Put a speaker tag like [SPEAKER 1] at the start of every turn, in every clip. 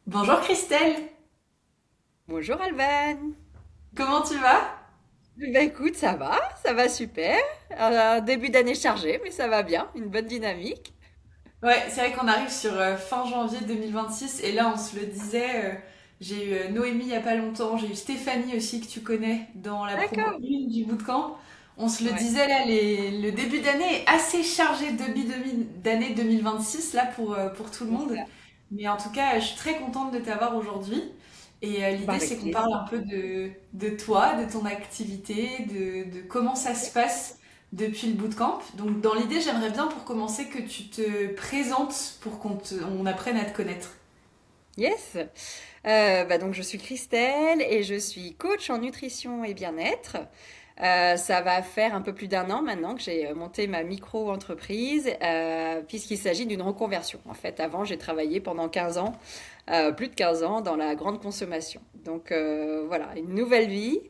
[SPEAKER 1] Bonjour Christelle,
[SPEAKER 2] Bonjour Alban.
[SPEAKER 1] comment tu vas?
[SPEAKER 2] Ben écoute, ça va super. Un début d'année chargé, mais ça va bien, une bonne dynamique.
[SPEAKER 1] Ouais, c'est vrai qu'on arrive sur fin janvier 2026 et là on se le disait, j'ai eu Noémie il y a pas longtemps, j'ai eu Stéphanie aussi que tu connais dans la promo
[SPEAKER 2] D'accord.
[SPEAKER 1] 1 du bootcamp. On se le
[SPEAKER 2] Ouais,
[SPEAKER 1] disait là, le début d'année est assez chargé d'année 2026 là pour tout le
[SPEAKER 2] c'est
[SPEAKER 1] monde.
[SPEAKER 2] ça.
[SPEAKER 1] Mais en tout cas, je suis très contente de t'avoir aujourd'hui. Et
[SPEAKER 2] Bah
[SPEAKER 1] l'idée, c'est
[SPEAKER 2] avec
[SPEAKER 1] qu'on parle
[SPEAKER 2] plaisir.
[SPEAKER 1] un peu de toi, de ton activité, de comment ça se passe depuis le bootcamp. Donc, dans l'idée, j'aimerais bien pour commencer que tu te présentes pour on apprenne à te connaître.
[SPEAKER 2] Yes. Bah donc je suis Christelle et je suis coach en nutrition et bien-être. Ça va faire un peu plus d'un an maintenant que j'ai monté ma micro-entreprise, puisqu'il s'agit d'une reconversion. En fait, avant, j'ai travaillé pendant 15 ans, plus de 15 ans, dans la grande consommation. Donc voilà, une nouvelle vie.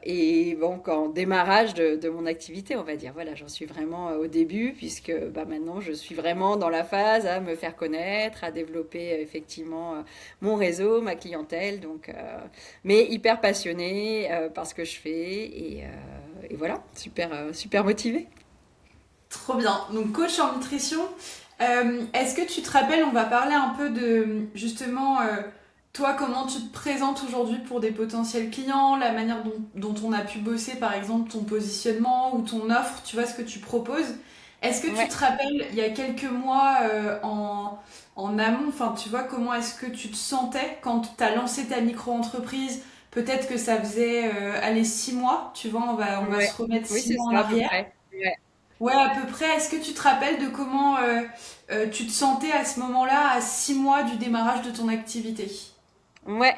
[SPEAKER 2] Et donc en démarrage de mon activité, on va dire. Voilà, j'en suis vraiment au début, puisque bah, maintenant je suis vraiment dans la phase à me faire connaître, à développer effectivement mon réseau, ma clientèle. Donc, mais hyper passionnée par ce que je fais et voilà, super motivée.
[SPEAKER 1] Trop bien. Donc, coach en nutrition. Est-ce que tu te rappelles, on va parler un peu de justement toi, comment tu te présentes aujourd'hui pour des potentiels clients, la manière dont on a pu bosser, par exemple, ton positionnement ou ton offre, tu vois ce que tu proposes. Est-ce que tu
[SPEAKER 2] Ouais.
[SPEAKER 1] te rappelles, il y a quelques mois en amont, enfin, tu vois, comment est-ce que tu te sentais quand tu as lancé ta micro-entreprise? Peut-être que ça faisait, allez, 6 mois, tu vois, on va
[SPEAKER 2] Ouais.
[SPEAKER 1] se remettre
[SPEAKER 2] Oui,
[SPEAKER 1] six
[SPEAKER 2] c'est
[SPEAKER 1] mois en
[SPEAKER 2] ça à peu
[SPEAKER 1] arrière.
[SPEAKER 2] près. Ouais.
[SPEAKER 1] Ouais, à peu près. Est-ce que tu te rappelles de comment tu te sentais à ce moment-là, à 6 mois du démarrage de ton activité?
[SPEAKER 2] Ouais.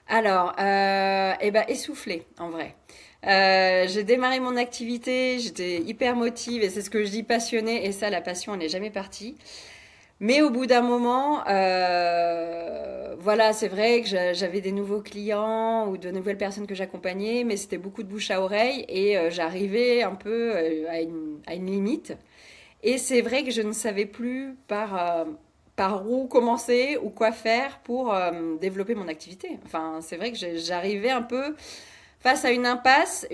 [SPEAKER 2] Alors, eh ben, essoufflée, en vrai. J'ai démarré mon activité, j'étais hyper motive et c'est ce que je dis passionnée et ça, la passion, elle n'est jamais partie. Mais au bout d'un moment, voilà, c'est vrai que j'avais des nouveaux clients ou de nouvelles personnes que j'accompagnais, mais c'était beaucoup de bouche à oreille et j'arrivais un peu à une limite. Et c'est vrai que je ne savais plus par où commencer ou quoi faire pour développer mon activité. Enfin, c'est vrai que j'arrivais un peu face à une impasse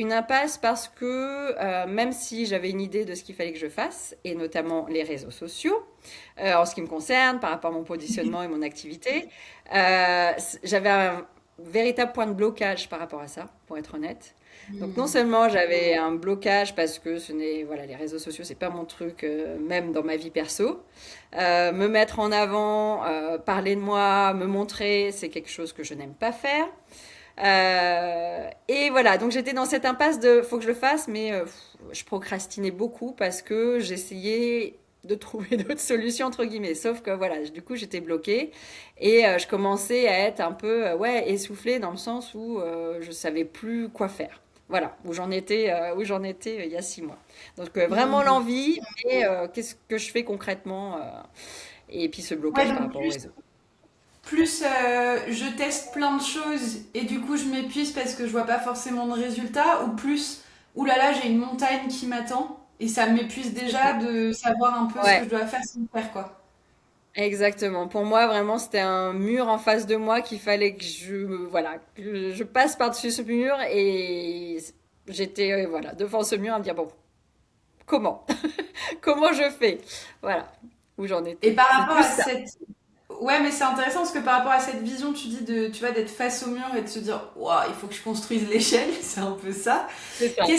[SPEAKER 2] parce que même si j'avais une idée de ce qu'il fallait que je fasse, et notamment les réseaux sociaux, en ce qui me concerne, par rapport à mon positionnement et mon activité, j'avais un véritable point de blocage par rapport à ça, pour être honnête. Donc non
[SPEAKER 1] Hmm.
[SPEAKER 2] seulement j'avais un blocage parce que voilà, les réseaux sociaux c'est pas mon truc, même dans ma vie perso. Me mettre en avant, parler de moi, me montrer, c'est quelque chose que je n'aime pas faire. Et voilà, donc j'étais dans cette impasse de faut que je le fasse, mais je procrastinais beaucoup parce que j'essayais de trouver d'autres solutions entre guillemets. Sauf que voilà, du coup j'étais bloquée et je commençais à être un peu ouais essoufflée dans le sens où je savais plus quoi faire. Voilà, où j'en étais il y a 6 mois. Donc vraiment
[SPEAKER 1] Hmm.
[SPEAKER 2] l'envie, mais qu'est-ce que je fais concrètement et puis ce
[SPEAKER 1] Ouais,
[SPEAKER 2] blocage par
[SPEAKER 1] donc
[SPEAKER 2] rapport au réseau.
[SPEAKER 1] plus je teste plein de choses et du coup je m'épuise parce que je vois pas forcément de résultats, ou plus, oulala, j'ai une montagne qui m'attend et ça m'épuise
[SPEAKER 2] C'est ça.
[SPEAKER 1] déjà de savoir un peu ce que
[SPEAKER 2] Ouais.
[SPEAKER 1] je dois faire sans faire quoi.
[SPEAKER 2] Exactement. Pour moi, vraiment, c'était un mur en face de moi qu'il fallait que voilà, que je passe par-dessus ce mur et j'étais, voilà, devant ce mur à me dire, bon, comment? Comment je fais? Voilà, où j'en
[SPEAKER 1] Et
[SPEAKER 2] étais.
[SPEAKER 1] par
[SPEAKER 2] C'est
[SPEAKER 1] rapport à
[SPEAKER 2] plus ça.
[SPEAKER 1] cette Ouais, mais c'est intéressant parce que par rapport à cette vision, tu dis tu vois, d'être face au mur et de se dire, waouh, il faut que je construise l'échelle, c'est un peu ça.
[SPEAKER 2] C'est ça.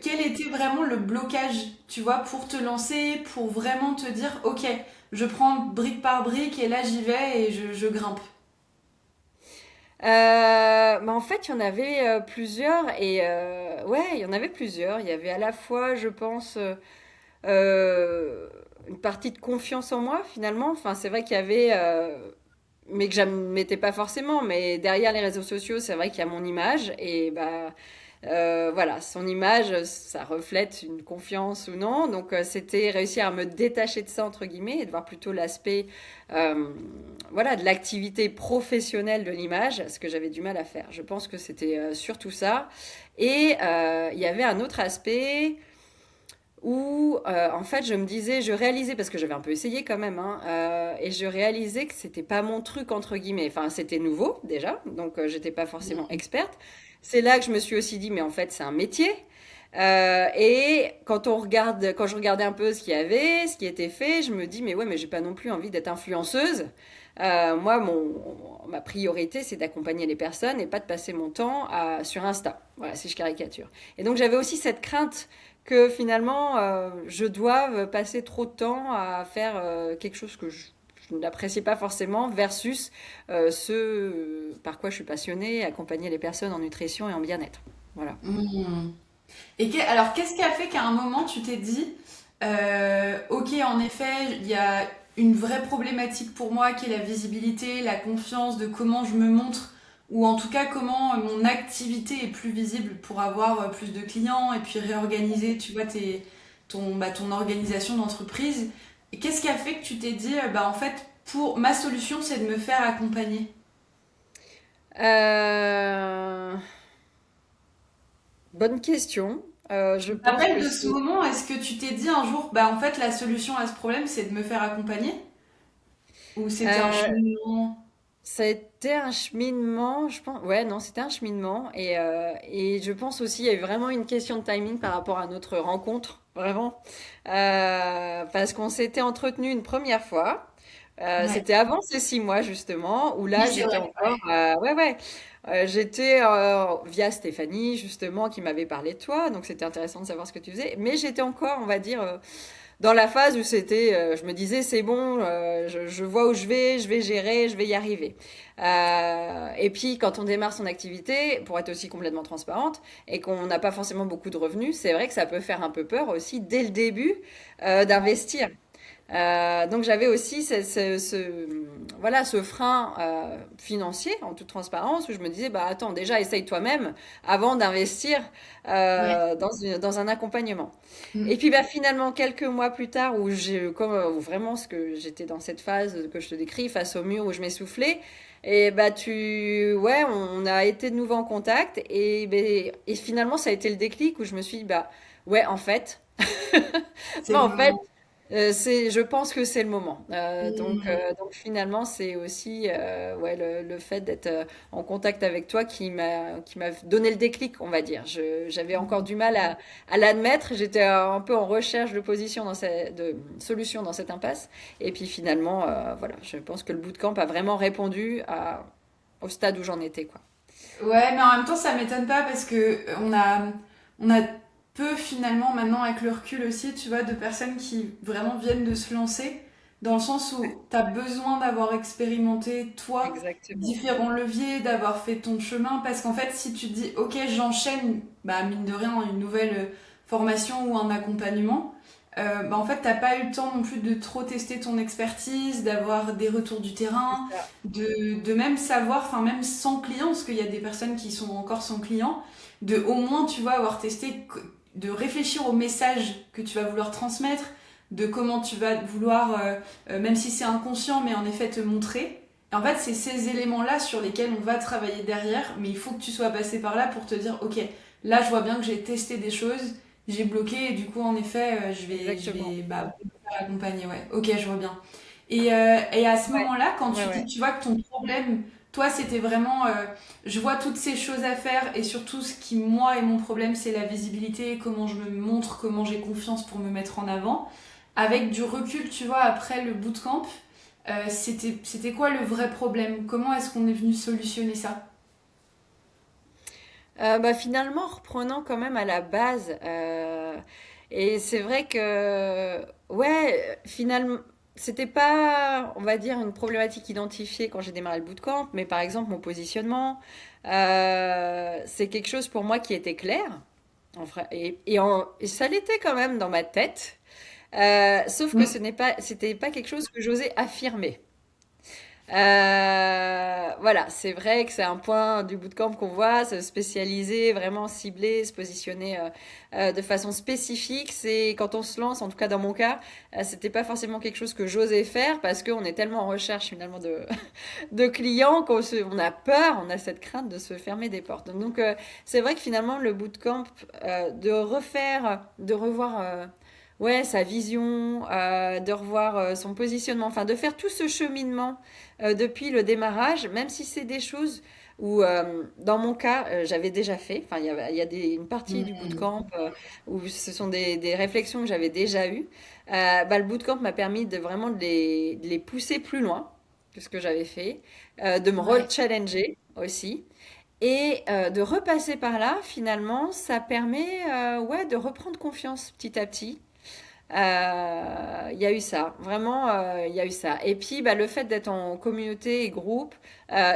[SPEAKER 1] Quel était vraiment le blocage, tu vois, pour te lancer, pour vraiment te dire, ok, je prends brique par brique et là j'y vais et je grimpe.
[SPEAKER 2] Bah en fait, il y en avait plusieurs et ouais, il y en avait plusieurs. Il y avait à la fois, je pense, euh, une partie de confiance en moi finalement. Enfin, c'est vrai qu'il y avait mais que j'admettais pas forcément. Mais derrière les réseaux sociaux, c'est vrai qu'il y a mon image et bah voilà, son image, ça reflète une confiance ou non. Donc c'était réussir à me détacher de ça entre guillemets et de voir plutôt l'aspect euh, voilà de l'activité professionnelle de l'image, ce que j'avais du mal à faire. Je pense que c'était surtout ça. Et il y avait un autre aspect où en fait je me disais, je réalisais, parce que j'avais un peu essayé quand même, hein, et je réalisais que c'était pas mon truc entre guillemets. Enfin, c'était nouveau déjà, donc j'étais pas forcément experte. C'est là que je me suis aussi dit, mais en fait c'est un métier. Et quand je regardais un peu ce qu'il y avait, ce qui était fait, je me dis, mais ouais, mais j'ai pas non plus envie d'être influenceuse. Moi, ma priorité, c'est d'accompagner les personnes et pas de passer mon temps sur Insta. Voilà, si je caricature. Et donc, j'avais aussi cette crainte que finalement, je doive passer trop de temps à faire quelque chose que je n'appréciais pas forcément versus ce par quoi je suis passionnée, accompagner les personnes en nutrition et en bien-être. Voilà.
[SPEAKER 1] Hmm. Alors, qu'est-ce qui a fait qu'à un moment, tu t'es dit, ok, en effet, il y a une vraie problématique pour moi qui est la visibilité, la confiance de comment je me montre, ou en tout cas comment mon activité est plus visible pour avoir plus de clients et puis réorganiser, tu vois, ton organisation d'entreprise. Et qu'est-ce qui a fait que tu t'es dit, bah en fait, pour ma solution, c'est de me faire accompagner?
[SPEAKER 2] Euh, Bonne question. Je
[SPEAKER 1] Tu te
[SPEAKER 2] pense
[SPEAKER 1] rappelles
[SPEAKER 2] que
[SPEAKER 1] de ce
[SPEAKER 2] c'est
[SPEAKER 1] moment, est-ce que tu t'es dit un jour, bah en fait, la solution à ce problème, c'est de me faire accompagner? Ou c'était un
[SPEAKER 2] euh,
[SPEAKER 1] cheminement?
[SPEAKER 2] ça a été un cheminement, je pense. Ouais, non, c'était un cheminement. Et je pense aussi, il y a eu vraiment une question de timing par rapport à notre rencontre, vraiment. Parce qu'on s'était entretenu une première fois.
[SPEAKER 1] Ouais.
[SPEAKER 2] C'était avant ces 6 mois, justement, où
[SPEAKER 1] Oui,
[SPEAKER 2] là,
[SPEAKER 1] c'est
[SPEAKER 2] j'étais
[SPEAKER 1] vrai.
[SPEAKER 2] encore. Ouais, ouais. J'étais via Stéphanie, justement, qui m'avait parlé de toi. Donc, c'était intéressant de savoir ce que tu faisais. Mais j'étais encore, on va dire, dans la phase où c'était, je me disais, c'est bon, je vois où je vais gérer, je vais y arriver. Et puis, quand on démarre son activité, pour être aussi complètement transparente, et qu'on n'a pas forcément beaucoup de revenus, c'est vrai que ça peut faire un peu peur aussi, dès le début, d'investir. Donc j'avais aussi voilà, ce frein financier en toute transparence où je me disais, bah attends, déjà essaye toi-même avant d'investir
[SPEAKER 1] Ouais.
[SPEAKER 2] dans un accompagnement. Et
[SPEAKER 1] Mm.
[SPEAKER 2] puis bah, finalement, quelques mois plus tard, où vraiment j'étais dans cette phase que je te décris, face au mur où je m'essoufflais, et bah ouais, on a été de nouveau en contact et finalement ça a été le déclic où je me suis dit, bah ouais, en fait,
[SPEAKER 1] C'est
[SPEAKER 2] bah,
[SPEAKER 1] le
[SPEAKER 2] en fait,
[SPEAKER 1] moment.
[SPEAKER 2] je pense que c'est le moment.
[SPEAKER 1] Mm.
[SPEAKER 2] Donc finalement, c'est aussi ouais, le fait d'être en contact avec toi qui m'a donné le déclic, on va dire. J'avais encore
[SPEAKER 1] Mm.
[SPEAKER 2] du mal à l'admettre. J'étais un peu en recherche de position de solution dans cette impasse. Et puis finalement, voilà, je pense que le bootcamp a vraiment répondu au stade où j'en étais, quoi.
[SPEAKER 1] Ouais, mais en même temps, ça m'étonne pas parce que on a peu finalement maintenant avec le recul aussi, tu vois, de personnes qui vraiment viennent de se lancer, dans le sens
[SPEAKER 2] Ouais,
[SPEAKER 1] où tu as besoin d'avoir expérimenté, toi,
[SPEAKER 2] exactement.
[SPEAKER 1] différents leviers, d'avoir fait ton chemin, parce qu'en fait, si tu te dis, ok, j'enchaîne, bah mine de rien, une nouvelle formation ou un accompagnement, bah en fait, t'as pas eu le temps non plus de trop tester ton expertise, d'avoir des retours du
[SPEAKER 2] C'est
[SPEAKER 1] terrain,
[SPEAKER 2] ça.
[SPEAKER 1] de même savoir, enfin même sans client, parce qu'il y a des personnes qui sont encore sans client, de au moins, tu vois, avoir testé, de réfléchir au message que tu vas vouloir transmettre, de comment tu vas vouloir, même si c'est inconscient, mais en effet te montrer. Et en fait, c'est ces éléments-là sur lesquels on va travailler derrière, mais il faut que tu sois passé par là pour te dire, ok, là je vois bien que j'ai testé des choses, j'ai bloqué, et du coup, en effet, je
[SPEAKER 2] Exactement.
[SPEAKER 1] vais bah, me faire accompagner, ouais. Ok, je vois bien. Et à ce
[SPEAKER 2] Ouais,
[SPEAKER 1] moment-là, quand
[SPEAKER 2] ouais,
[SPEAKER 1] tu dis,
[SPEAKER 2] ouais.
[SPEAKER 1] tu vois que ton problème, toi, c'était vraiment, je vois toutes ces choses à faire et surtout ce qui, moi, est mon problème, c'est la visibilité, comment je me montre, comment j'ai confiance pour me mettre en avant. Avec du recul, tu vois, après le bootcamp, c'était quoi le vrai problème? Comment est-ce qu'on est venu solutionner ça?
[SPEAKER 2] Bah, finalement, reprenant quand même à la base, et c'est vrai que, ouais, finalement, c'était pas, on va dire, une problématique identifiée quand j'ai démarré le bootcamp, mais par exemple, mon positionnement, c'est quelque chose pour moi qui était clair, et ça l'était quand même dans ma tête, sauf que c'était pas quelque chose que j'osais affirmer. Voilà, c'est vrai que c'est un point du bootcamp qu'on voit, se spécialiser, vraiment cibler, se positionner de façon spécifique. C'est quand on se lance, en tout cas dans mon cas, c'était pas forcément quelque chose que j'osais faire parce qu'on est tellement en recherche finalement de clients on a peur, on a cette crainte de se fermer des portes. Donc c'est vrai que finalement le bootcamp, de revoir ouais, sa vision, de revoir son positionnement, enfin de faire tout ce cheminement depuis le démarrage, même si c'est des choses où, dans mon cas, j'avais déjà fait. Enfin, il y a une partie du
[SPEAKER 1] Mm.
[SPEAKER 2] bootcamp où ce sont des réflexions que j'avais déjà eues. Bah, le bootcamp m'a permis de vraiment de les pousser plus loin que ce que j'avais fait, de me
[SPEAKER 1] Ouais.
[SPEAKER 2] re-challenger aussi. Et de repasser par là, finalement, ça permet ouais, de reprendre confiance petit à petit. Il y a eu ça, vraiment, il y a eu ça. Et puis, bah, le fait d'être en communauté et groupe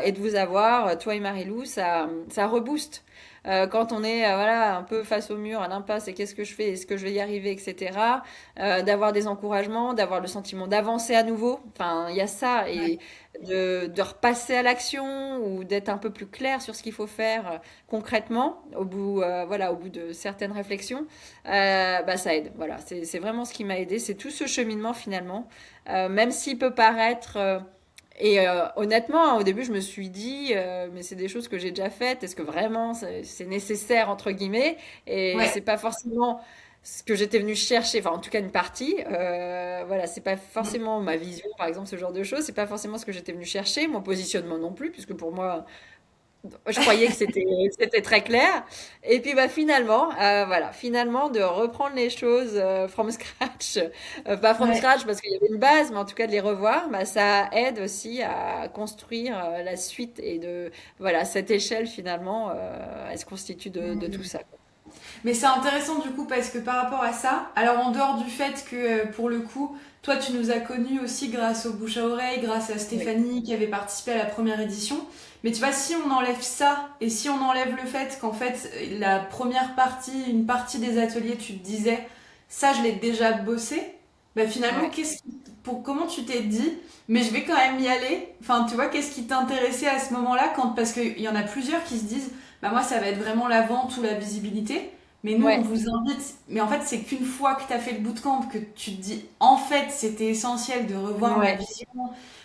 [SPEAKER 2] et de vous avoir, toi et Marilou, ça rebooste. Quand on est voilà, un peu face au mur, à l'impasse, et qu'est-ce que je fais, est-ce que je vais y arriver, etc. D'avoir des encouragements, d'avoir le sentiment d'avancer à nouveau. Enfin, il y a ça. Et de repasser à l'action ou d'être un peu plus clair sur ce qu'il faut faire concrètement voilà, au bout de certaines réflexions. Bah, ça aide. Voilà, c'est vraiment ce qui m'a aidé. C'est tout ce cheminement finalement, même s'il peut paraître. Honnêtement, hein, au début, je me suis dit, mais c'est des choses que j'ai déjà faites. Est-ce que vraiment c'est nécessaire entre guillemets? Et c'est
[SPEAKER 1] Ouais.
[SPEAKER 2] pas forcément ce que j'étais venue chercher. Enfin, en tout cas, une partie. Voilà, c'est pas forcément ma vision, par exemple, ce genre de choses. C'est pas forcément ce que j'étais venue chercher. Mon positionnement non plus, puisque pour moi, je croyais que c'était très clair. Et puis bah finalement, voilà, finalement de reprendre les choses from scratch, pas from
[SPEAKER 1] Ouais.
[SPEAKER 2] scratch parce qu'il y avait une base, mais en tout cas de les revoir, bah ça aide aussi à construire la suite et de voilà cette échelle finalement, elle se constitue de tout
[SPEAKER 1] Mm.
[SPEAKER 2] ça.
[SPEAKER 1] Mais c'est intéressant du coup parce que par rapport à ça, alors en dehors du fait que pour le coup, toi tu nous as connus aussi grâce au bouche à oreille, grâce à
[SPEAKER 2] Oui,
[SPEAKER 1] Stéphanie qui avait participé à la première édition, mais tu vois, si on enlève ça et si on enlève le fait qu'en fait la première partie, une partie des ateliers, tu te disais ça je l'ai déjà bossé, bah finalement
[SPEAKER 2] ouais,
[SPEAKER 1] comment tu t'es dit mais je vais quand même y aller, enfin tu vois, qu'est-ce qui t'intéressait à ce moment-là quand, parce qu'il y en a plusieurs qui se disent bah moi ça va être vraiment la vente ou la visibilité. Mais nous, on
[SPEAKER 2] ouais,
[SPEAKER 1] vous invite. Mais en fait, c'est qu'une fois que tu as fait le bootcamp que tu te dis, en fait, c'était essentiel de revoir ma
[SPEAKER 2] ouais,
[SPEAKER 1] vision,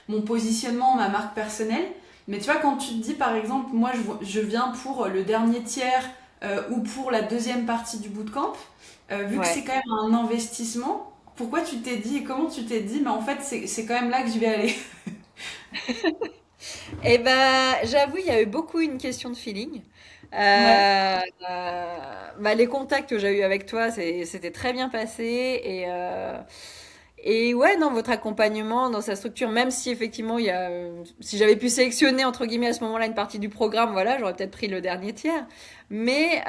[SPEAKER 1] mon positionnement, ma marque personnelle. Mais tu vois, quand tu te dis, par exemple, moi, je viens pour le dernier tiers ou pour la deuxième partie du bootcamp, vu que c'est
[SPEAKER 2] ouais.
[SPEAKER 1] quand même un investissement, pourquoi tu t'es dit et comment tu t'es dit, mais en fait, c'est quand même là que je vais aller.
[SPEAKER 2] Et ben, j'avoue, il y a eu beaucoup une question de feeling.
[SPEAKER 1] Ouais.
[SPEAKER 2] Bah, les contacts que j'ai eu avec toi, c'était très bien passé et ouais, non, votre accompagnement dans sa structure, même si effectivement si j'avais pu sélectionner entre guillemets à ce moment-là une partie du programme, voilà, j'aurais peut-être pris le dernier tiers. Mais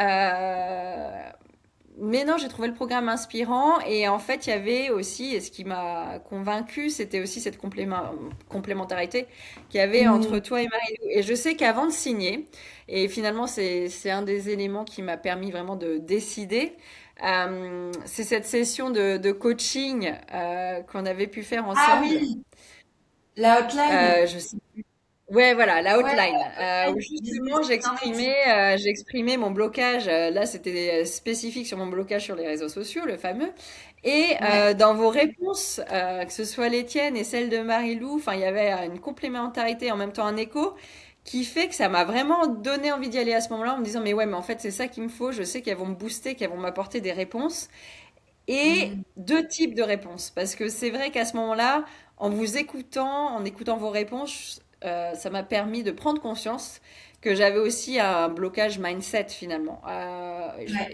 [SPEAKER 2] mais non, j'ai trouvé le programme inspirant et en fait, il y avait aussi, et ce qui m'a convaincu, c'était aussi cette complémentarité qu'il y avait entre
[SPEAKER 1] Mm.
[SPEAKER 2] toi et Marie-Lou. Et je sais qu'avant de signer, et finalement, c'est un des éléments qui m'a permis vraiment de décider, c'est cette session de coaching qu'on avait pu faire
[SPEAKER 1] Ah
[SPEAKER 2] ensemble.
[SPEAKER 1] oui, la hotline.
[SPEAKER 2] Je sais Ouais, voilà, la
[SPEAKER 1] Ouais,
[SPEAKER 2] outline, où
[SPEAKER 1] business
[SPEAKER 2] justement
[SPEAKER 1] internet.
[SPEAKER 2] j'exprimais mon blocage. Là, c'était spécifique sur mon blocage sur les réseaux sociaux, le fameux. Et
[SPEAKER 1] Ouais.
[SPEAKER 2] dans vos réponses, que ce soit les tiennes et celles de Marie-Lou, enfin, il y avait une complémentarité, en même temps un écho, qui fait que ça m'a vraiment donné envie d'y aller à ce moment-là, en me disant, mais ouais, mais en fait, c'est ça qu'il me faut. Je sais qu'elles vont me booster, qu'elles vont m'apporter des réponses. Et
[SPEAKER 1] Mm.
[SPEAKER 2] deux types de réponses. Parce que c'est vrai qu'à ce moment-là, en vous écoutant, en écoutant vos réponses, ça m'a permis de prendre conscience que j'avais aussi un blocage mindset finalement.
[SPEAKER 1] Ouais.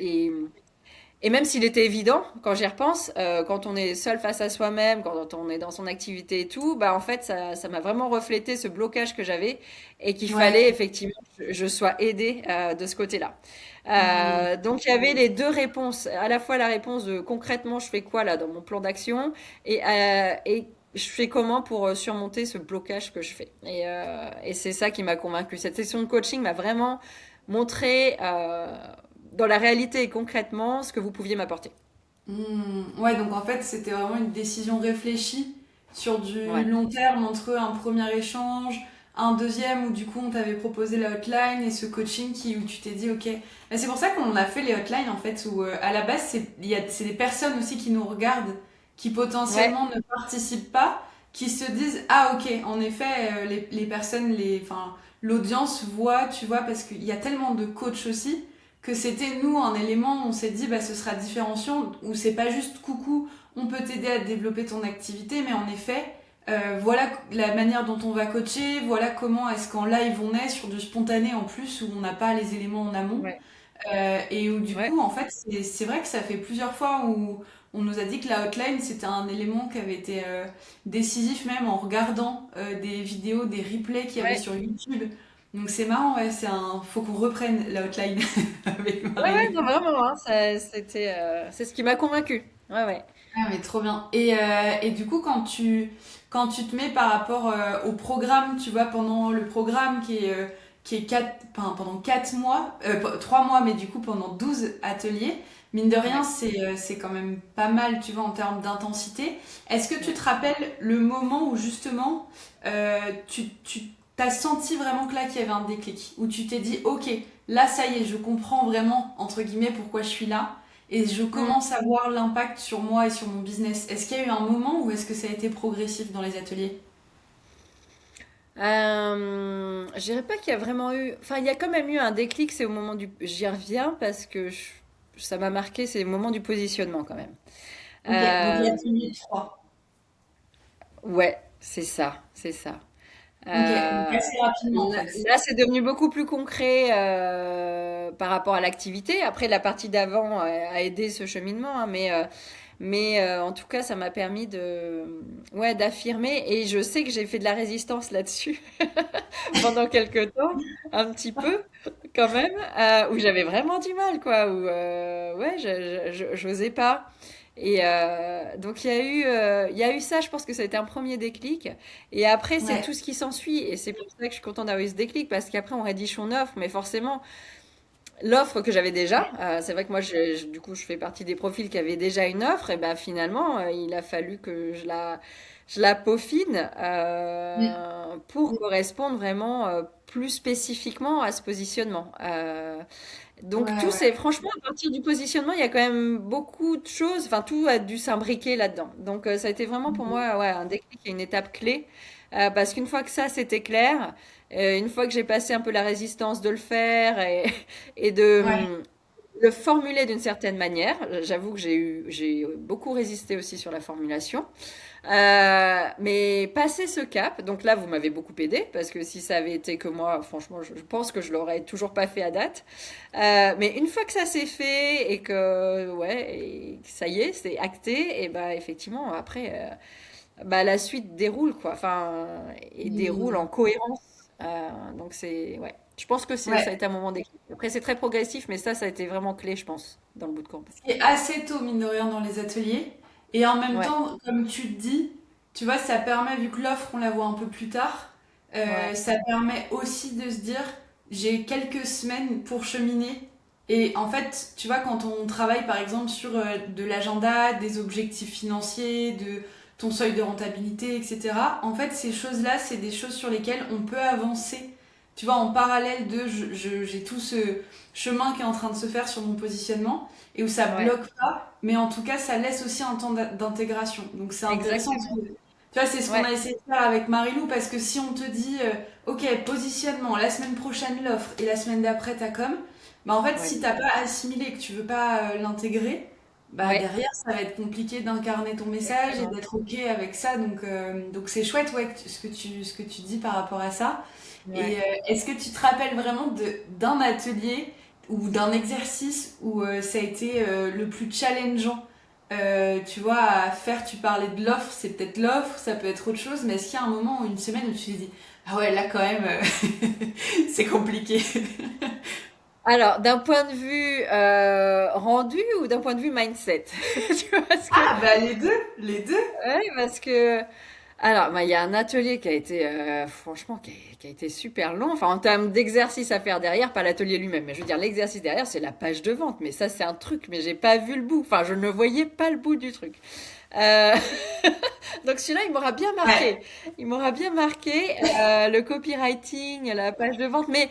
[SPEAKER 2] Et même s'il était évident, quand j'y repense, quand on est seul face à soi-même, quand on est dans son activité et tout, bah en fait ça m'a vraiment reflété ce blocage que j'avais et qu'il fallait
[SPEAKER 1] Ouais.
[SPEAKER 2] effectivement que je sois aidée de ce côté-là.
[SPEAKER 1] Mm.
[SPEAKER 2] Donc il y avait les deux réponses, à la fois la réponse de concrètement je fais quoi là dans mon plan d'action et je fais comment pour surmonter ce blocage que je fais. Et c'est ça qui m'a convaincue. Cette session de coaching m'a vraiment montré dans la réalité et concrètement ce que vous pouviez m'apporter.
[SPEAKER 1] Ouais, donc en fait, c'était vraiment une décision réfléchie sur du
[SPEAKER 2] Ouais,
[SPEAKER 1] long terme entre un premier échange, un deuxième où du coup on t'avait proposé la hotline et ce coaching où tu t'es dit ok. Mais c'est pour ça qu'on a fait les hotlines en fait où à la base c'est des personnes aussi qui nous regardent, qui
[SPEAKER 2] ouais,
[SPEAKER 1] potentiellement ne participent pas, qui se disent ah ok, en effet les personnes, enfin l'audience voit, tu vois, parce qu'il y a tellement de coachs aussi que c'était nous un élément où on s'est dit bah ce sera différenciant, où c'est pas juste coucou, on peut t'aider à développer ton activité, mais en effet, voilà la manière dont on va coacher, voilà comment est-ce qu'en live on est sur du spontané en plus où on n'a pas les éléments en amont.
[SPEAKER 2] Ouais,
[SPEAKER 1] Et où du
[SPEAKER 2] ouais,
[SPEAKER 1] coup, en fait, c'est vrai que ça fait plusieurs fois où on nous a dit que la hotline, c'était un élément qui avait été décisif même en regardant des vidéos, des replays qu'il y avait
[SPEAKER 2] ouais.
[SPEAKER 1] sur YouTube. Donc c'est marrant, ouais, faut qu'on reprenne la hotline avec
[SPEAKER 2] Ouais, ouais,
[SPEAKER 1] Marie.
[SPEAKER 2] non, vraiment, hein, c'est ce qui m'a convaincue. Ouais, ouais.
[SPEAKER 1] Ah, mais trop bien. Et du coup, quand tu te mets par rapport au programme, tu vois, pendant le programme qui est pendant 4 mois, 3 mois, mais du coup pendant 12 ateliers, mine de rien,
[SPEAKER 2] Ouais,
[SPEAKER 1] c'est quand même pas mal, tu vois, en termes d'intensité. Est-ce que tu
[SPEAKER 2] ouais.
[SPEAKER 1] te rappelles le moment où justement tu t'as senti vraiment que là qu'il y avait un déclic, où tu t'es dit, ok, là ça y est, je comprends vraiment, entre guillemets, pourquoi je suis là et je
[SPEAKER 2] Mm.
[SPEAKER 1] commence à voir l'impact sur moi et sur mon business. Est-ce qu'il y a eu un moment ou est-ce que ça a été progressif dans les ateliers?
[SPEAKER 2] Je dirais pas qu'il y a vraiment eu. Enfin, il y a quand même eu un déclic, c'est au moment du. J'y reviens parce que ça m'a marqué, c'est au moment du positionnement quand même.
[SPEAKER 1] Ok, donc
[SPEAKER 2] Euh,
[SPEAKER 1] l'atelier 3.
[SPEAKER 2] ouais, c'est ça, c'est ça.
[SPEAKER 1] Ok, donc assez rapidement en
[SPEAKER 2] Là,
[SPEAKER 1] fait.
[SPEAKER 2] là, c'est devenu beaucoup plus concret par rapport à l'activité. Après, la partie d'avant a aidé ce cheminement, hein, mais en tout cas, ça m'a permis ouais, d'affirmer. Et je sais que j'ai fait de la résistance là-dessus pendant quelques temps, un petit peu quand même, où j'avais vraiment du mal, quoi, où ouais, j'osais pas. Et donc il y a eu ça, je pense que ça a été un premier déclic. Et après, c'est
[SPEAKER 1] Ouais,
[SPEAKER 2] tout ce qui s'ensuit. Et c'est pour ça que je suis contente d'avoir eu ce déclic, parce qu'après, on rédige son offre, mais forcément, l'offre que j'avais déjà, c'est vrai que moi, du coup, je fais partie des profils qui avaient déjà une offre, et ben finalement, il a fallu que je la peaufine pour correspondre vraiment plus spécifiquement à ce positionnement. Donc
[SPEAKER 1] ouais,
[SPEAKER 2] tout
[SPEAKER 1] ouais.
[SPEAKER 2] c'est franchement à partir du positionnement, il y a quand même beaucoup de choses, enfin tout a dû s'imbriquer là-dedans. Donc ça a été vraiment pour moi ouais, un déclic et une étape clé parce qu'une fois que ça c'était clair, une fois que j'ai passé un peu la résistance de le faire et de
[SPEAKER 1] Ouais,
[SPEAKER 2] le formuler d'une certaine manière, j'avoue que j'ai beaucoup résisté aussi sur la formulation. Mais passer ce cap, donc là vous m'avez beaucoup aidé parce que si ça avait été que moi, franchement, je pense que je l'aurais toujours pas fait à date. Mais une fois que ça s'est fait et que ouais, et que ça y est, c'est acté, et bah effectivement après, bah la suite déroule quoi, enfin et déroule en cohérence. Donc c'est ouais, je pense que ça a
[SPEAKER 1] ouais.
[SPEAKER 2] été un moment déclic. Après c'est très progressif, mais ça a été vraiment clé, je pense, dans le bootcamp.
[SPEAKER 1] C'est assez tôt, mine de rien, dans les ateliers. Et en même
[SPEAKER 2] Ouais,
[SPEAKER 1] temps, comme tu te dis, tu vois, ça permet, vu que l'offre, on la voit un peu plus tard,
[SPEAKER 2] ouais,
[SPEAKER 1] ça permet aussi de se dire, j'ai quelques semaines pour cheminer. Et en fait, tu vois, quand on travaille, par exemple, sur de l'agenda, des objectifs financiers, de ton seuil de rentabilité, etc., en fait, ces choses-là, c'est des choses sur lesquelles on peut avancer. Tu vois, en parallèle de, j'ai tout ce chemin qui est en train de se faire sur mon positionnement et où ça
[SPEAKER 2] ouais,
[SPEAKER 1] bloque pas, mais en tout cas, ça laisse aussi un temps d'intégration. Donc c'est intéressant parce
[SPEAKER 2] exactement.
[SPEAKER 1] que, tu vois, c'est ce qu'on
[SPEAKER 2] Ouais,
[SPEAKER 1] a essayé de faire avec Marilou parce que si on te dit, ok, positionnement, la semaine prochaine l'offre et la semaine d'après ta com, bah en fait,
[SPEAKER 2] ouais,
[SPEAKER 1] si t'as pas assimilé, que tu veux pas l'intégrer, bah
[SPEAKER 2] ouais.
[SPEAKER 1] derrière, ça va être compliqué d'incarner ton message et
[SPEAKER 2] Exactement.
[SPEAKER 1] d'être ok avec ça. Donc c'est chouette, ouais, ce que tu dis par rapport à ça. Et
[SPEAKER 2] Ouais.
[SPEAKER 1] est-ce que tu te rappelles vraiment d'un atelier ou d'un exercice où ça a été le plus challengeant tu vois, à faire, tu parlais de l'offre, c'est peut-être l'offre, ça peut être autre chose, mais est-ce qu'il y a un moment ou une semaine où tu t'es dit, ah ouais, là quand même, c'est compliqué.
[SPEAKER 2] Alors, d'un point de vue rendu ou d'un point de vue mindset? Tu vois,
[SPEAKER 1] Ah bah les deux.
[SPEAKER 2] ouais, parce que, alors, bah, il y a un atelier qui a été, franchement, qui a été super long. Enfin, en termes d'exercice à faire derrière, pas l'atelier lui-même, mais je veux dire, l'exercice derrière, c'est la page de vente. Mais ça, c'est un truc, mais j'ai pas vu le bout. Enfin, je ne voyais pas le bout du truc. Euh, Donc celui-là, il m'aura bien marqué.
[SPEAKER 1] Ouais,
[SPEAKER 2] Il m'aura bien marqué, le copywriting, la page de vente. Mais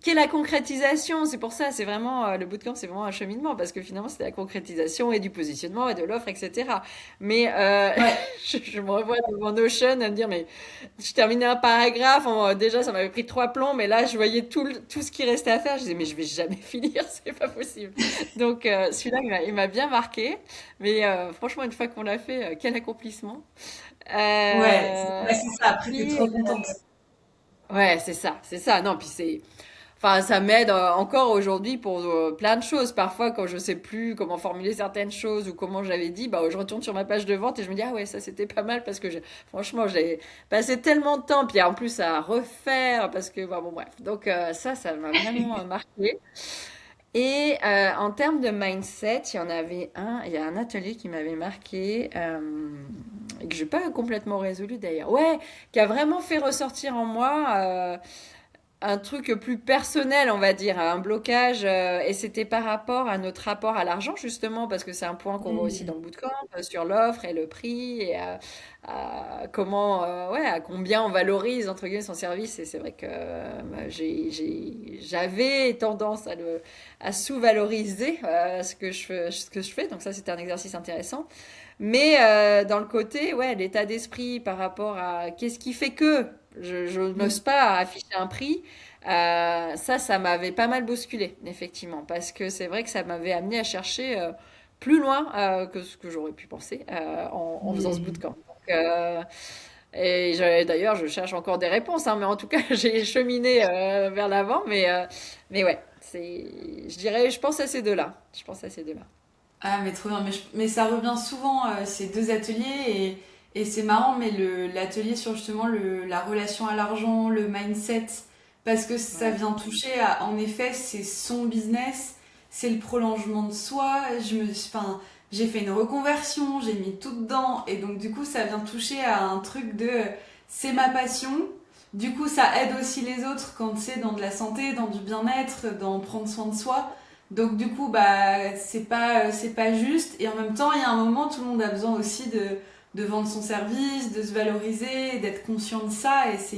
[SPEAKER 2] qui est la concrétisation. C'est pour ça, c'est vraiment le bootcamp, c'est vraiment un cheminement parce que finalement, c'est la concrétisation et du positionnement et de l'offre, etc. Mais
[SPEAKER 1] Ouais.
[SPEAKER 2] je me revois devant Notion à me dire, mais je terminais un paragraphe, déjà ça m'avait pris 3 plombs, mais là je voyais tout ce qui restait à faire. Je disais, mais je vais jamais finir, c'est pas possible. Donc celui-là, il m'a bien marqué. Mais franchement, une fois qu'on l'a fait, quel accomplissement.
[SPEAKER 1] Ouais, c'est ça.
[SPEAKER 2] Et
[SPEAKER 1] Après, t'es
[SPEAKER 2] puis,
[SPEAKER 1] trop contente.
[SPEAKER 2] ouais, c'est ça, c'est ça. Non, puis c'est, enfin, ça m'aide encore aujourd'hui pour plein de choses. Parfois, quand je sais plus comment formuler certaines choses ou comment j'avais dit, bah, je retourne sur ma page de vente et je me dis, ah ouais, ça c'était pas mal parce que franchement, j'ai passé tellement de temps, puis en plus à refaire parce que, bah, bon, bref. Donc, ça m'a vraiment marqué. Et en termes de mindset, il y a un atelier qui m'avait marqué, et que je n'ai pas complètement résolu d'ailleurs. Ouais, qui a vraiment fait ressortir en moi un truc plus personnel, on va dire, un blocage, et c'était par rapport à notre rapport à l'argent, justement, parce que c'est un point qu'on voit aussi dans
[SPEAKER 1] Hmm.
[SPEAKER 2] le bootcamp, sur l'offre et le prix, et comment, ouais, à combien on valorise, entre guillemets, son service. Et c'est vrai que j'avais tendance à sous-valoriser ce que je fais, donc ça, c'était un exercice intéressant. Mais dans le côté, ouais, l'état d'esprit par rapport à qu'est-ce qui fait que je n'ose
[SPEAKER 1] Hmm.
[SPEAKER 2] pas afficher un prix, ça m'avait pas mal bousculé, effectivement, parce que c'est vrai que ça m'avait amené à chercher plus loin que ce que j'aurais pu penser en faisant ce
[SPEAKER 1] Hmm.
[SPEAKER 2] bootcamp. Donc, d'ailleurs, je cherche encore des réponses, hein, mais en tout cas, j'ai cheminé vers l'avant, mais ouais, je dirais, je pense à ces deux-là. Je pense à ces deux-là.
[SPEAKER 1] Ah, mais trop bien. Mais ça revient souvent, ces deux ateliers. Et c'est marrant, mais l'atelier sur justement la relation à l'argent, le mindset, parce que ça
[SPEAKER 2] Ouais.
[SPEAKER 1] vient toucher en effet, c'est son business, c'est le prolongement de soi. Enfin, j'ai fait une reconversion, j'ai mis tout dedans. Et donc, du coup, ça vient toucher à un truc c'est ma passion. Du coup, ça aide aussi les autres quand c'est dans de la santé, dans du bien-être, dans prendre soin de soi. Donc du coup, bah c'est pas juste. Et en même temps, il y a un moment, tout le monde a besoin aussi de vendre son service, de se valoriser, d'être conscient de ça. Et c'est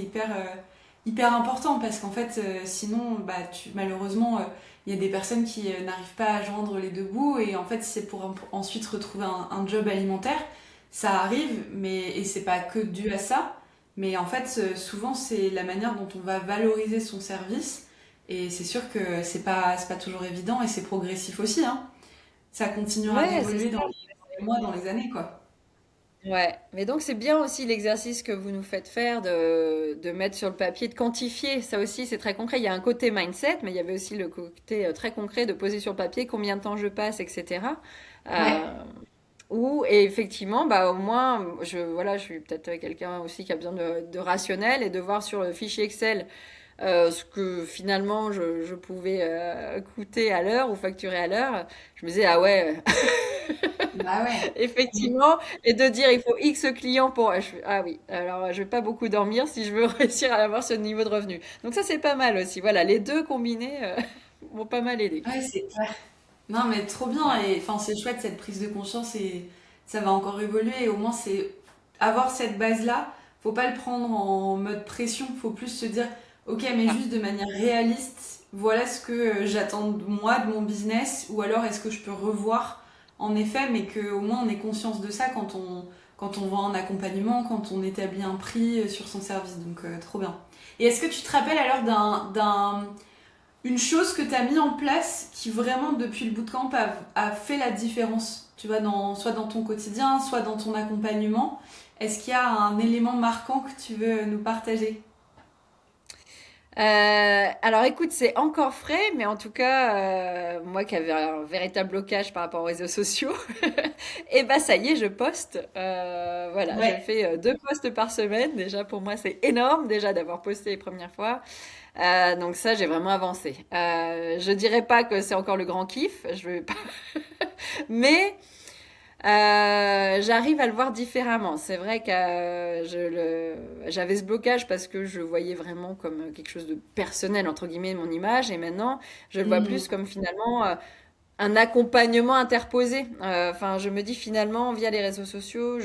[SPEAKER 1] hyper important parce qu'en fait, sinon, bah malheureusement, il y a des personnes qui n'arrivent pas à joindre les deux bouts. Et en fait, si c'est pour ensuite retrouver un job alimentaire, ça arrive, et c'est pas que dû à ça. Mais en fait, souvent, c'est la manière dont on va valoriser son service. Et c'est sûr que c'est pas toujours évident et c'est progressif aussi, hein. Ça continuera
[SPEAKER 2] Ouais, c'est
[SPEAKER 1] d'évoluer
[SPEAKER 2] ça.
[SPEAKER 1] dans les mois, dans les années, quoi.
[SPEAKER 2] Ouais, mais donc c'est bien aussi l'exercice que vous nous faites faire de mettre sur le papier, de quantifier. Ça aussi, c'est très concret. Il y a un côté mindset, mais il y avait aussi le côté très concret de poser sur le papier combien de temps je passe, etc.
[SPEAKER 1] Ouais.
[SPEAKER 2] Euh, et effectivement, bah, au moins, voilà, je suis peut-être quelqu'un aussi qui a besoin de rationnel et de voir sur le fichier Excel ce que finalement je pouvais coûter à l'heure ou facturer à l'heure. Je me disais, ah ouais,
[SPEAKER 1] Bah ouais.
[SPEAKER 2] effectivement, et de dire il faut X clients pour. Ah oui, alors je vais pas beaucoup dormir si je veux réussir à avoir ce niveau de revenu. Donc ça c'est pas mal aussi. Voilà, les deux combinés m'ont pas mal aidé.
[SPEAKER 1] Ouais, c'est clair. Non, mais trop bien.
[SPEAKER 2] Ouais.
[SPEAKER 1] Et enfin, c'est chouette cette prise de conscience et ça va encore évoluer. Et au moins, c'est avoir cette base-là. Faut pas le prendre en mode pression. Faut plus se dire, ok, mais
[SPEAKER 2] Ah,
[SPEAKER 1] juste de manière réaliste, voilà ce que j'attends de moi, de mon business. Ou alors, est-ce que je peux revoir en effet, mais qu'au moins on ait conscience de ça quand on vend un accompagnement, quand on établit un prix sur son service. Donc, trop bien. Et est-ce que tu te rappelles alors une chose que tu as mis en place qui vraiment depuis le bootcamp a fait la différence, tu vois, soit dans ton quotidien, soit dans ton accompagnement. Est-ce qu'il y a un élément marquant que tu veux nous partager?
[SPEAKER 2] alors écoute, c'est encore frais, mais en tout cas, moi qui avais un véritable blocage par rapport aux réseaux sociaux, et bah ça y est, je poste. Voilà, je
[SPEAKER 1] Ouais.
[SPEAKER 2] fais 2 posts par semaine. Déjà pour moi, c'est énorme déjà d'avoir posté les premières fois. Donc ça, j'ai vraiment avancé. Je dirais pas que c'est encore le grand kiff, je vais pas, mais j'arrive à le voir différemment. C'est vrai que j'avais ce blocage parce que je voyais vraiment comme quelque chose de personnel, entre guillemets, mon image. Et maintenant, je le vois plus
[SPEAKER 1] Mhm.
[SPEAKER 2] comme finalement un accompagnement interposé. Enfin, je me dis finalement, via les réseaux sociaux,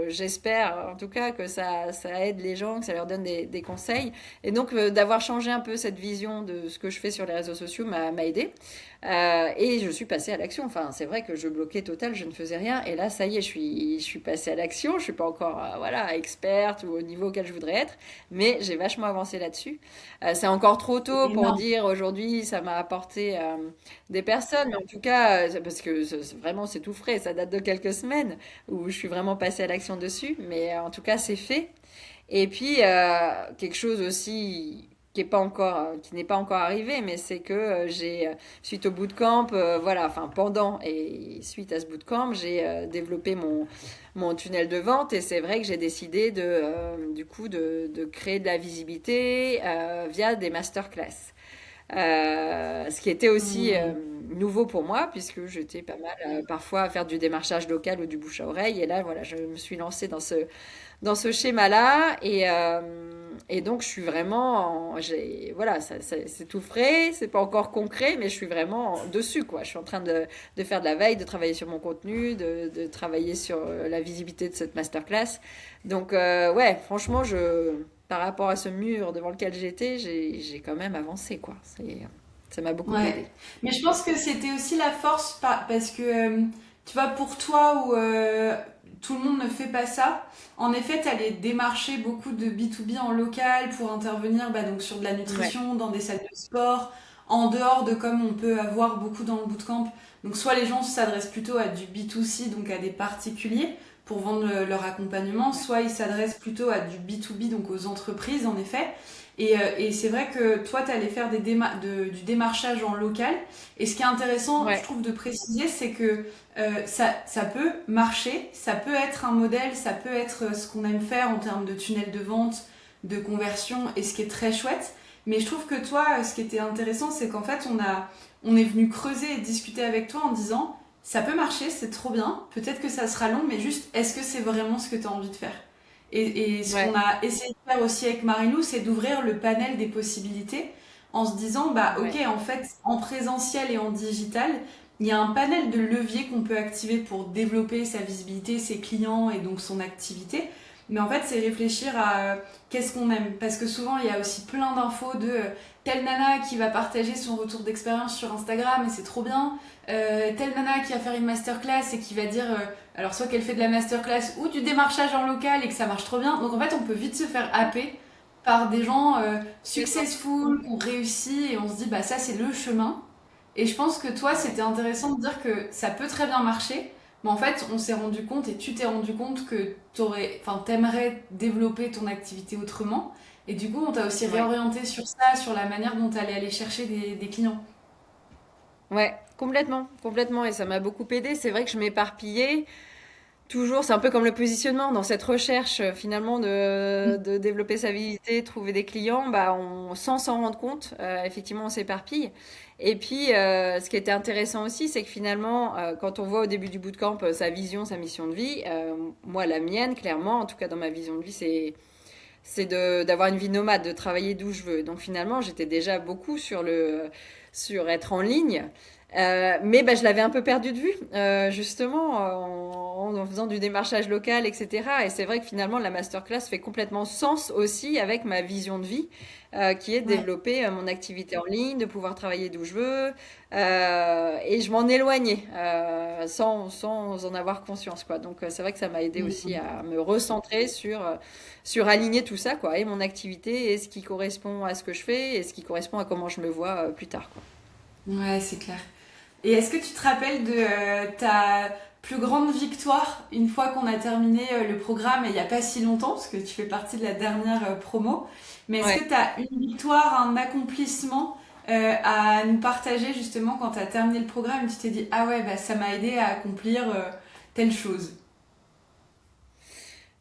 [SPEAKER 2] j'espère en tout cas que ça aide les gens, que ça leur donne des conseils. Et donc, d'avoir changé un peu cette vision de ce que je fais sur les réseaux sociaux m'a aidé. Et je suis passée à l'action. Enfin, c'est vrai que je bloquais total, je ne faisais rien. Et là, ça y est, je suis passée à l'action. Je suis pas encore, voilà, experte ou au niveau auquel je voudrais être, mais j'ai vachement avancé là-dessus. C'est encore trop
[SPEAKER 1] C'est
[SPEAKER 2] tôt pour
[SPEAKER 1] énorme.
[SPEAKER 2] dire aujourd'hui, ça m'a apporté des personnes, mais en tout cas, parce que vraiment c'est tout frais, ça date de quelques semaines où je suis vraiment passée à l'action dessus, mais en tout cas c'est fait. Et puis quelque chose aussi qui n'est pas encore arrivé, mais c'est que suite au bootcamp, voilà, enfin pendant et suite à ce bootcamp, j'ai développé mon tunnel de vente et c'est vrai que j'ai décidé du coup de créer de la visibilité via des masterclass. Ce qui était aussi
[SPEAKER 1] Hmm.
[SPEAKER 2] nouveau pour moi, puisque j'étais pas mal parfois à faire du démarchage local ou du bouche à oreille. Et là, voilà, je me suis lancée dans ce schéma-là. Et donc, je suis vraiment. Voilà, c'est tout frais, c'est pas encore concret, mais je suis vraiment dessus, quoi. Je suis en train de faire de la veille, de travailler sur mon contenu, de travailler sur la visibilité de cette masterclass. Donc, ouais, franchement, par rapport à ce mur devant lequel j'étais, j'ai quand même avancé, quoi. Ça m'a beaucoup
[SPEAKER 1] Ouais.
[SPEAKER 2] aidé.
[SPEAKER 1] Mais je pense que c'était aussi la force parce que, tu vois, pour toi où tout le monde ne fait pas ça, en effet, tu allais démarcher beaucoup de B2B en local pour intervenir bah, donc sur de la
[SPEAKER 2] Ouais,
[SPEAKER 1] nutrition, dans des salles de sport, en dehors de comme on peut avoir beaucoup dans le bootcamp. Donc, soit les gens s'adressent plutôt à du B2C, donc à des particuliers pour vendre leur accompagnement, soit ils s'adressent plutôt à du B2B, donc aux entreprises, en effet. Et c'est vrai que toi, tu allais faire du démarchage en local. Et ce qui est intéressant, je
[SPEAKER 2] ouais,
[SPEAKER 1] trouve, de préciser, c'est que ça peut marcher, ça peut être un modèle, ça peut être ce qu'on aime faire en termes de tunnel de vente, de conversion, et ce qui est très chouette. Mais je trouve que toi, ce qui était intéressant, c'est qu'en fait, on est venu creuser et discuter avec toi en disant, ça peut marcher, c'est trop bien, peut-être que ça sera long, mais juste, est-ce que c'est vraiment ce que tu as envie de faire? Et ce qu'on
[SPEAKER 2] ouais,
[SPEAKER 1] a essayé de faire aussi avec Marilou, c'est d'ouvrir le panel des possibilités en se disant, bah ok,
[SPEAKER 2] ouais.
[SPEAKER 1] en fait, en présentiel et en digital, il y a un panel de leviers qu'on peut activer pour développer sa visibilité, ses clients et donc son activité. Mais en fait, c'est réfléchir à qu'est-ce qu'on aime. Parce que souvent, il y a aussi plein d'infos de telle nana qui va partager son retour d'expérience sur Instagram et c'est trop bien. Telle nana qui va faire une masterclass et qui va dire alors soit qu'elle fait de la masterclass ou du démarchage en local et que ça marche trop bien. Donc en fait, on peut vite se faire happer par des gens
[SPEAKER 2] Complètement.
[SPEAKER 1] successful, qui ont réussi et on se dit bah ça c'est le chemin. Et je pense que toi,
[SPEAKER 2] Ouais.
[SPEAKER 1] c'était intéressant de dire que ça peut très bien marcher, mais en fait, on s'est rendu compte et tu t'es rendu compte que t'aimerais développer ton activité autrement. Et du coup, on t'a aussi
[SPEAKER 2] Ouais.
[SPEAKER 1] réorienté sur ça, sur la manière dont tu allais aller chercher des clients.
[SPEAKER 2] Ouais, complètement, complètement. Et ça m'a beaucoup aidé. C'est vrai que je m'éparpillais. Toujours, c'est un peu comme le positionnement dans cette recherche finalement de développer sa visibilité, trouver des clients, bah sans s'en rendre compte, effectivement on s'éparpille. Et puis ce qui était intéressant aussi, c'est que finalement quand on voit au début du bootcamp sa vision, sa mission de vie, moi la mienne clairement, en tout cas dans ma vision de vie, c'est d'avoir une vie nomade, de travailler d'où je veux. Donc finalement j'étais déjà beaucoup sur être en ligne. Mais bah, je l'avais un peu perdu de vue, justement, en faisant du démarchage local, etc. Et c'est vrai que finalement, la masterclass fait complètement sens aussi avec ma vision de vie, qui est de
[SPEAKER 1] Ouais.
[SPEAKER 2] développer mon activité en ligne, de pouvoir travailler d'où je veux. Et je m'en éloignais sans en avoir conscience, quoi. Donc c'est vrai que ça m'a aidé aussi
[SPEAKER 1] Mm.
[SPEAKER 2] à me recentrer sur aligner tout ça, quoi, et mon activité, et ce qui correspond à ce que je fais, et ce qui correspond à comment je me vois plus tard, quoi.
[SPEAKER 1] Ouais, c'est clair. Et est-ce que tu te rappelles de ta plus grande victoire une fois qu'on a terminé le programme, et il n'y a pas si longtemps, parce que tu fais partie de la dernière promo, mais est-ce que
[SPEAKER 2] Ouais.
[SPEAKER 1] tu as une victoire, un accomplissement à nous partager justement quand tu as terminé le programme et tu t'es dit, ah ouais, bah, ça m'a aidé à accomplir telle chose?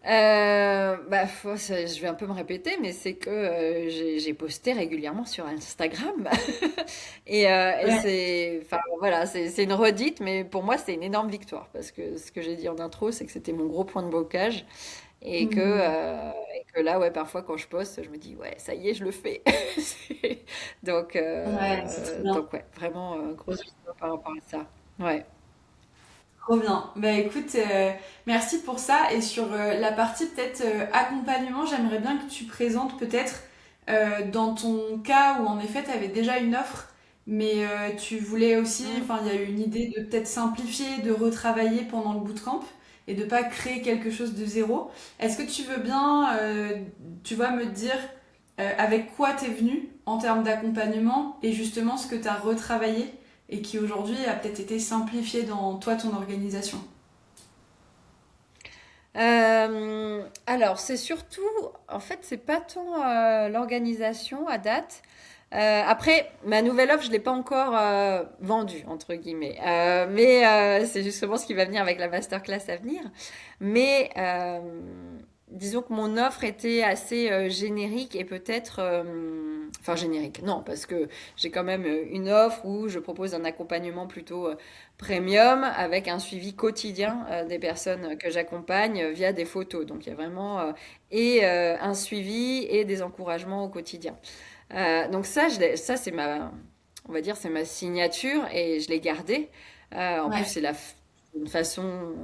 [SPEAKER 2] Je vais un peu me répéter, mais c'est que j'ai posté régulièrement sur Instagram. Et
[SPEAKER 1] Ouais.
[SPEAKER 2] enfin, voilà, c'est une redite, mais pour moi, c'est une énorme victoire. Parce que ce que j'ai dit en intro, c'est que c'était mon gros point de blocage.
[SPEAKER 1] Hmm.
[SPEAKER 2] Et que là, ouais, parfois, quand je poste, je me dis, ouais, ça y est, je le fais. Donc,
[SPEAKER 1] Ouais, c'est trop bien.
[SPEAKER 2] ouais, vraiment, grosse victoire par rapport à ça. Ouais.
[SPEAKER 1] Trop bien. Bah écoute, merci pour ça. Et sur la partie peut-être accompagnement, j'aimerais bien que tu présentes peut-être dans ton cas où en effet tu avais déjà une offre, mais tu voulais aussi,
[SPEAKER 2] Mm.
[SPEAKER 1] enfin il y a eu une idée de peut-être simplifier, de retravailler pendant le bootcamp et de pas créer quelque chose de zéro. Est-ce que tu veux bien, tu vois, me dire avec quoi t'es venu en termes d'accompagnement et justement ce que tu as retravaillé et qui aujourd'hui a peut-être été simplifié dans toi, ton organisation.
[SPEAKER 2] Alors, c'est surtout, en fait, c'est pas tant l'organisation à date. Après, ma nouvelle offre, je l'ai pas encore vendue, entre guillemets. Mais c'est justement ce qui va venir avec la masterclass à venir. Mais disons que mon offre était assez générique et peut-être... enfin, générique, non, parce que j'ai quand même une offre où je propose un accompagnement plutôt premium avec un suivi quotidien des personnes que j'accompagne via des photos. Donc, il y a vraiment un suivi et des encouragements au quotidien. Donc ça, ça c'est on va dire, c'est ma signature et je l'ai gardée. En plus,
[SPEAKER 1] Ouais.
[SPEAKER 2] c'est une façon,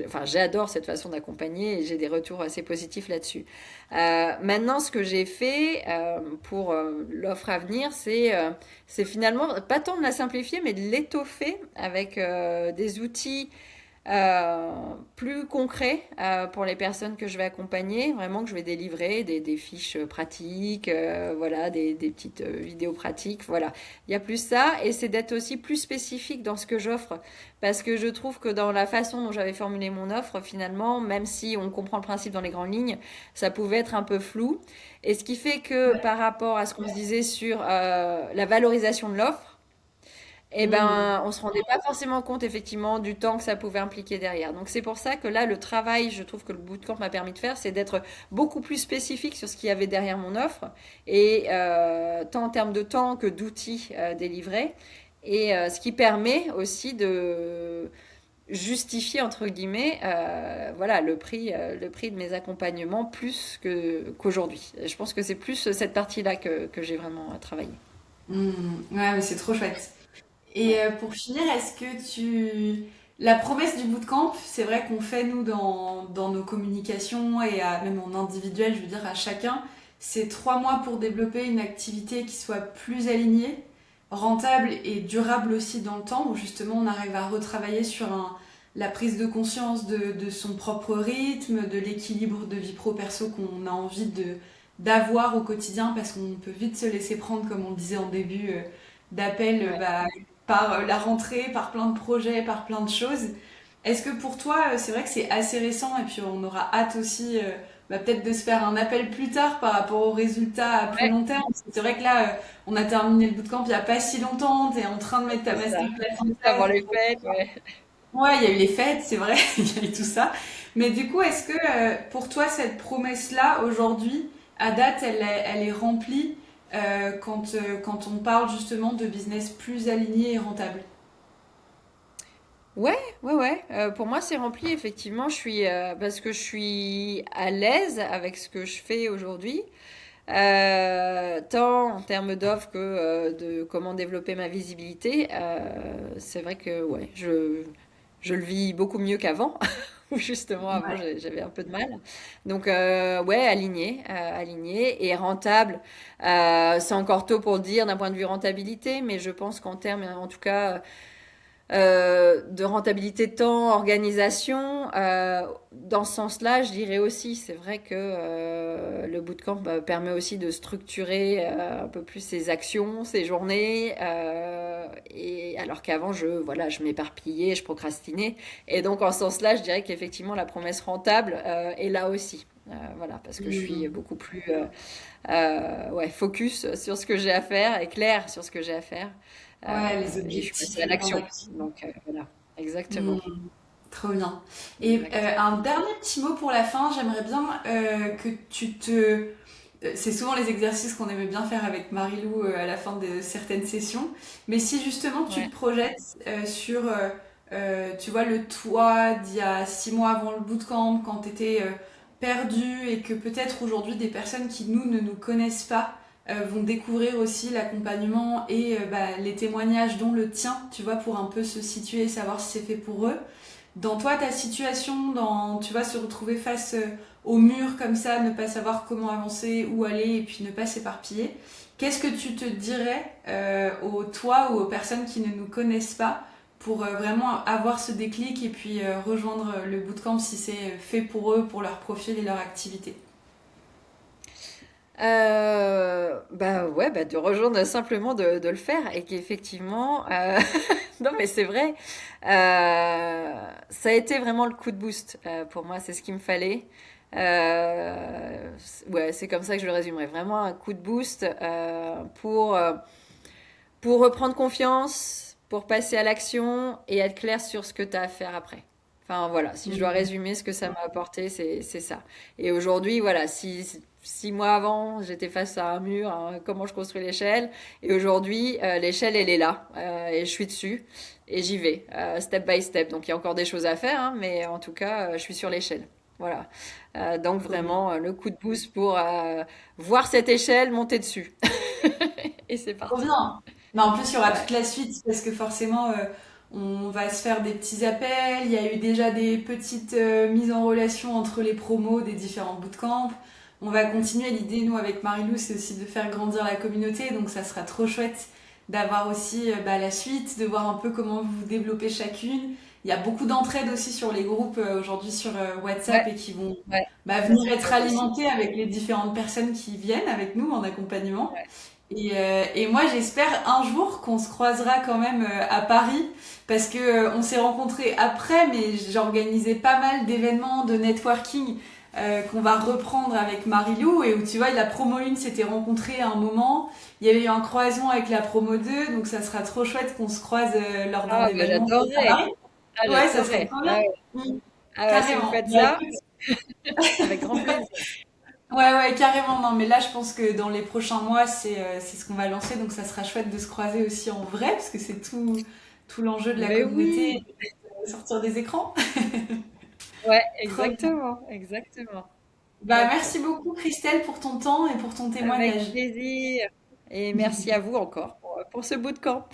[SPEAKER 2] enfin, j'adore cette façon d'accompagner et j'ai des retours assez positifs là-dessus. Maintenant, ce que j'ai fait pour l'offre à venir, c'est finalement pas tant de la simplifier, mais de l'étoffer avec des outils euh, plus concret pour les personnes que je vais accompagner, vraiment que je vais délivrer des fiches pratiques, voilà, des petites vidéos pratiques, voilà. Il y a plus ça et c'est d'être aussi plus spécifique dans ce que j'offre parce que je trouve que dans la façon dont j'avais formulé mon offre, finalement, même si on comprend le principe dans les grandes lignes, ça pouvait être un peu flou. Et ce qui fait que par rapport à ce qu'on se disait sur la valorisation de l'offre, eh
[SPEAKER 1] Hmm.
[SPEAKER 2] ben, on se rendait pas forcément compte effectivement du temps que ça pouvait impliquer derrière. Donc c'est pour ça que là, le travail, je trouve que le bootcamp m'a permis de faire, c'est d'être beaucoup plus spécifique sur ce qu'il y avait derrière mon offre, et tant en termes de temps que d'outils délivrés, et ce qui permet aussi de justifier entre guillemets, voilà, le prix de mes accompagnements plus que qu'aujourd'hui. Je pense que c'est plus cette partie-là que j'ai vraiment travaillé.
[SPEAKER 1] Hmm. Ouais, mais c'est trop chouette. Et
[SPEAKER 2] Ouais.
[SPEAKER 1] pour finir, est-ce que tu... La promesse du bootcamp, c'est vrai qu'on fait nous dans nos communications et même en individuel, je veux dire à chacun, c'est 3 mois pour développer une activité qui soit plus alignée, rentable et durable aussi dans le temps, où justement on arrive à retravailler sur la prise de conscience de son propre rythme, de l'équilibre de vie pro-perso qu'on a envie d'avoir au quotidien, parce qu'on peut vite se laisser prendre, comme on le disait en début d'appel,
[SPEAKER 2] Ouais.
[SPEAKER 1] bah, par la rentrée, par plein de projets, par plein de choses. Est-ce que pour toi, c'est vrai que c'est assez récent et puis on aura hâte aussi bah, peut-être de se faire un appel plus tard par rapport aux résultats à plus
[SPEAKER 2] Ouais,
[SPEAKER 1] long terme. Parce que c'est vrai que là, on a terminé le bootcamp il n'y a pas si longtemps, tu es en train de mettre ta
[SPEAKER 2] c'est ça.
[SPEAKER 1] masterclass en
[SPEAKER 2] Juste avant
[SPEAKER 1] place.
[SPEAKER 2] les fêtes, ouais.
[SPEAKER 1] Ouais, il y a eu les fêtes, c'est vrai, il y a eu tout ça. Mais du coup, est-ce que pour toi, cette promesse-là, aujourd'hui, à date, elle est remplie quand on parle justement de business plus aligné et rentable?
[SPEAKER 2] Ouais, ouais, ouais. Pour moi, c'est rempli, effectivement. Parce que je suis à l'aise avec ce que je fais aujourd'hui, tant en termes d'offres que de comment développer ma visibilité. C'est vrai que, ouais, je le vis beaucoup mieux qu'avant, où justement, avant,
[SPEAKER 1] Ouais.
[SPEAKER 2] j'avais un peu de mal. Donc, ouais, aligné et rentable. C'est encore tôt pour le dire d'un point de vue rentabilité, mais je pense qu'en termes, en tout cas, de rentabilité de temps, organisation. Dans ce sens-là, je dirais aussi, c'est vrai que le bootcamp permet aussi de structurer un peu plus ses actions, ses journées, et alors qu'avant, voilà, je m'éparpillais, je procrastinais. Et donc, en ce sens-là, je dirais qu'effectivement, la promesse rentable est là aussi. Voilà, parce que je suis
[SPEAKER 1] Hmm.
[SPEAKER 2] beaucoup plus ouais, focus sur ce que j'ai à faire et clair sur ce que j'ai à faire.
[SPEAKER 1] Ouais, les
[SPEAKER 2] Et je suis
[SPEAKER 1] objectifs,
[SPEAKER 2] passée à
[SPEAKER 1] le plan
[SPEAKER 2] l'action.
[SPEAKER 1] d'action.
[SPEAKER 2] Donc voilà, exactement.
[SPEAKER 1] Hmm. Trop bien. Et
[SPEAKER 2] Exactement.
[SPEAKER 1] un dernier petit mot pour la fin, j'aimerais bien que tu te... C'est souvent les exercices qu'on aimait bien faire avec Marilou à la fin de certaines sessions. Mais si justement tu
[SPEAKER 2] Ouais.
[SPEAKER 1] te projettes sur, tu vois, le toi d'il y a 6 mois avant le bootcamp, quand tu étais perdu et que peut-être aujourd'hui des personnes qui nous ne nous connaissent pas vont découvrir aussi l'accompagnement et les témoignages, dont le tien, tu vois, pour un peu se situer et savoir si c'est fait pour eux. Dans toi, ta situation, tu vas se retrouver face au mur comme ça, ne pas savoir comment avancer, où aller et puis ne pas s'éparpiller. Qu'est-ce que tu te dirais aux toi ou aux personnes qui ne nous connaissent pas pour vraiment avoir ce déclic et puis rejoindre le bootcamp si c'est fait pour eux, pour leur profil et leur activité?
[SPEAKER 2] Bah ouais, bah de rejoindre simplement de le faire et qu'effectivement, non mais c'est vrai, ça a été vraiment le coup de boost pour moi, c'est ce qu'il me fallait. Ouais, c'est comme ça que je le résumerais, vraiment un coup de boost pour reprendre confiance, pour passer à l'action et être clair sur ce que tu as à faire après. Enfin voilà, si je dois
[SPEAKER 1] Mhm.
[SPEAKER 2] résumer ce que ça m'a apporté, c'est ça. Et aujourd'hui, voilà, si 6 mois avant, j'étais face à un mur, hein, comment je construis l'échelle, et aujourd'hui, l'échelle, elle est là, et je suis dessus, et j'y vais, step by step. Donc il y a encore des choses à faire, hein, mais en tout cas, je suis sur l'échelle. Voilà. Donc
[SPEAKER 1] Trop bien.
[SPEAKER 2] vraiment, le coup de boost pour voir cette échelle monter dessus. Et c'est
[SPEAKER 1] Trop
[SPEAKER 2] parti.
[SPEAKER 1] bien. Mais en plus, il y aura
[SPEAKER 2] Ouais.
[SPEAKER 1] toute la suite parce que forcément, on va se faire des petits appels. Il y a eu déjà des petites mises en relation entre les promos des différents bootcamps. On va continuer. L'idée, nous, avec Marilou, c'est aussi de faire grandir la communauté. Donc, ça sera trop chouette d'avoir aussi la suite, de voir un peu comment vous vous développez chacune. Il y a beaucoup d'entraide aussi sur les groupes aujourd'hui sur WhatsApp
[SPEAKER 2] Ouais,
[SPEAKER 1] et qui vont
[SPEAKER 2] ouais, ça
[SPEAKER 1] venir
[SPEAKER 2] c'est
[SPEAKER 1] être
[SPEAKER 2] top aussi.
[SPEAKER 1] alimentés avec les différentes personnes qui viennent avec nous en accompagnement.
[SPEAKER 2] Ouais.
[SPEAKER 1] Et moi, j'espère un jour qu'on se croisera quand même à Paris, parce que on s'est rencontrés après, mais j'organisais pas mal d'événements de networking qu'on va reprendre avec Marilou, et où tu vois, la promo 1 s'était rencontrée à un moment, il y avait eu un croisement avec la promo 2, donc ça sera trop chouette qu'on se croise lors d'un
[SPEAKER 2] Ah, bah
[SPEAKER 1] événement à
[SPEAKER 2] j'adorerais.
[SPEAKER 1] Paris.
[SPEAKER 2] Ah,
[SPEAKER 1] Ouais, ça serait
[SPEAKER 2] j'adorerais.
[SPEAKER 1] trop bien.
[SPEAKER 2] Ah, ouais.
[SPEAKER 1] Mm,
[SPEAKER 2] Ah ouais, si vous
[SPEAKER 1] carrément.
[SPEAKER 2] faites
[SPEAKER 1] Bah,
[SPEAKER 2] ça,
[SPEAKER 1] écoute,
[SPEAKER 2] avec grand plaisir.
[SPEAKER 1] ouais, ouais, carrément. Non, mais là, je pense que dans les prochains mois, c'est ce qu'on va lancer. Donc, ça sera chouette de se croiser aussi en vrai, parce que c'est tout l'enjeu de la
[SPEAKER 2] Mais
[SPEAKER 1] communauté,
[SPEAKER 2] oui,
[SPEAKER 1] de sortir des écrans.
[SPEAKER 2] ouais,
[SPEAKER 1] Trop bien.
[SPEAKER 2] exactement, exactement.
[SPEAKER 1] Bah,
[SPEAKER 2] Top.
[SPEAKER 1] merci beaucoup, Christelle, pour ton temps et pour ton
[SPEAKER 2] Avec
[SPEAKER 1] témoignage.
[SPEAKER 2] plaisir. Et merci à vous encore pour ce bootcamp.